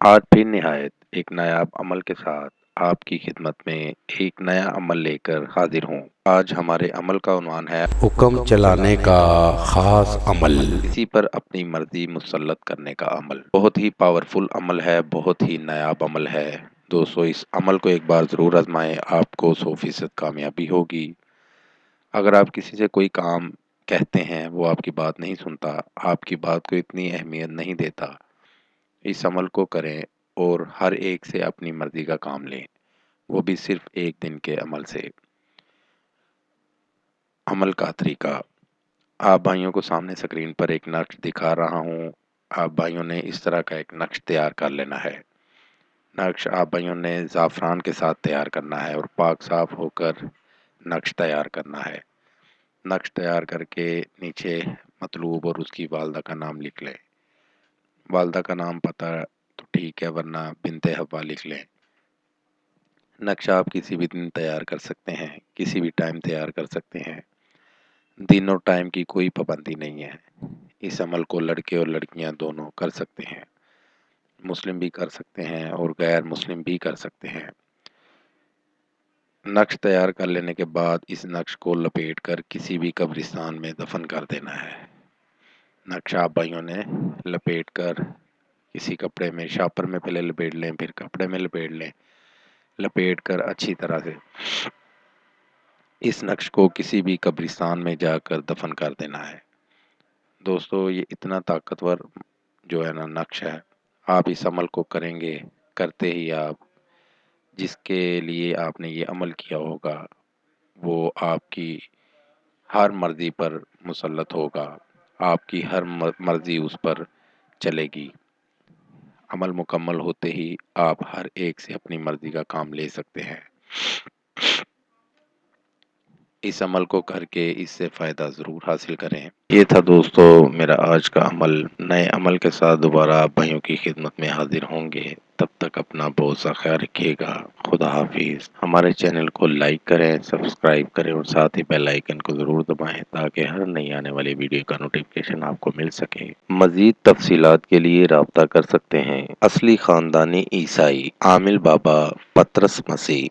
آج بھی نہایت ایک نایاب عمل کے ساتھ آپ کی خدمت میں ایک نیا عمل لے کر حاضر ہوں۔ آج ہمارے عمل کا عنوان ہے حکم چلانے کا خاص عمل۔ کسی پر اپنی مرضی مسلط کرنے کا عمل۔ بہت ہی پاورفل عمل ہے، بہت ہی نایاب عمل ہے۔ دوستو اس عمل کو ایک بار ضرور آزمائیں، آپ کو 100% کامیابی ہوگی۔ اگر آپ کسی سے کوئی کام کہتے ہیں، وہ آپ کی بات نہیں سنتا، آپ کی بات کو اتنی اہمیت نہیں دیتا، اس عمل کو کریں اور ہر ایک سے اپنی مرضی کا کام لیں، وہ بھی صرف ایک دن کے عمل سے۔ عمل کا طریقہ آپ بھائیوں کو سامنے اسکرین پر ایک نقش دکھا رہا ہوں۔ آپ بھائیوں نے اس طرح کا ایک نقش تیار کر لینا ہے۔ نقش آپ بھائیوں نے زعفران کے ساتھ تیار کرنا ہے اور پاک صاف ہو کر نقش تیار کرنا ہے۔ نقش تیار کر کے نیچے مطلوب اور اس کی والدہ کا نام لکھ لیں۔ والدہ کا نام پتہ تو ٹھیک ہے، ورنہ بنت حوا لکھ لیں۔ نقشہ آپ کسی بھی دن تیار کر سکتے ہیں، کسی بھی ٹائم تیار کر سکتے ہیں۔ دن اور ٹائم کی کوئی پابندی نہیں ہے۔ اس عمل کو لڑکے اور لڑکیاں دونوں کر سکتے ہیں، مسلم بھی کر سکتے ہیں اور غیر مسلم بھی کر سکتے ہیں۔ نقش تیار کر لینے کے بعد اس نقش کو لپیٹ کر کسی بھی قبرستان میں دفن کر دینا ہے۔ نقش آپ بھائیوں نے لپیٹ کر کسی کپڑے میں، شاپر میں پہلے لپیٹ لیں، پھر کپڑے میں لپیٹ لیں۔ لپیٹ کر اچھی طرح سے اس نقش کو کسی بھی قبرستان میں جا کر دفن کر دینا ہے۔ دوستو یہ اتنا طاقتور جو ہے نا نقش ہے، آپ اس عمل کو کریں گے، کرتے ہی آپ جس کے لیے آپ نے یہ عمل کیا ہوگا وہ آپ کی ہر مرضی پر مسلط ہوگا، آپ کی ہر مرضی اس پر چلے گی۔ عمل مکمل ہوتے ہی آپ ہر ایک سے اپنی مرضی کا کام لے سکتے ہیں۔ اس عمل کو کر کے اس سے فائدہ ضرور حاصل کریں۔ یہ تھا دوستو میرا آج کا عمل۔ نئے عمل کے ساتھ دوبارہ آپ بھائیوں کی خدمت میں حاضر ہوں گے۔ تب تک اپنا بہت سا خیال رکھیے گا۔ خدا حافظ۔ ہمارے چینل کو لائک کریں، سبسکرائب کریں اور ساتھ ہی بیل آئیکن کو ضرور دبائیں تاکہ ہر نئی آنے والی ویڈیو کا نوٹیفکیشن آپ کو مل سکے۔ مزید تفصیلات کے لیے رابطہ کر سکتے ہیں۔ اصلی خاندانی عیسائی عامل بابا پطرس مسیح۔